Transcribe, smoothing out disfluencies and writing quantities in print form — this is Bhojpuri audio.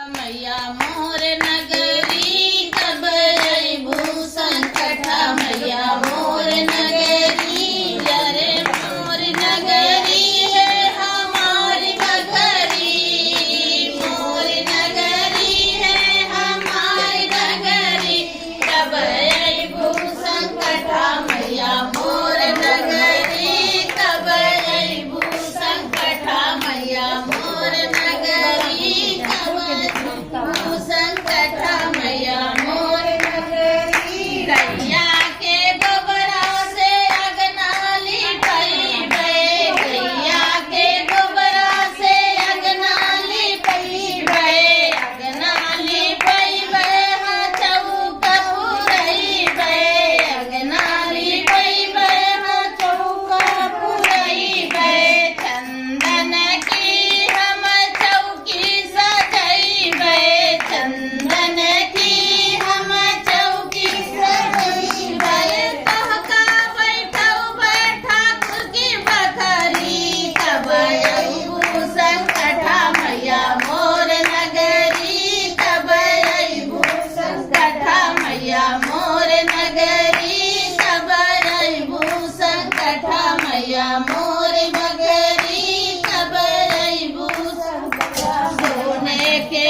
मैया मोर नगरी कब अइबू संकटा मैया मोर नगरी अरे मोर नगरी है हमारी नगरी मोर नगरी है हमारी नगरी कब अइबू संकटा मैया मोर नगरी कब अइबू संकटा मैया मोर नगरी संकटा मैया मोर नगरी गैया के गोबरा से अगना लिपैबे गैया के गोबरा से अगना लिपैबे अगना लिपैबे हाँ चौक पुरैबे अगना लिपैबे हाँ चौक पुरैबे चंदन की हम चौकी सजैबे चंदन की हम चौकी सजैबे कहका बैठौबे ठाकुर की बखरी कब अइबू संकटा मैया मोर नगरी कब अइबू संकटा मैया मोर नगरी कब अइबू संकटा मैया मोर नगरी कब अइबू संकटा सोने के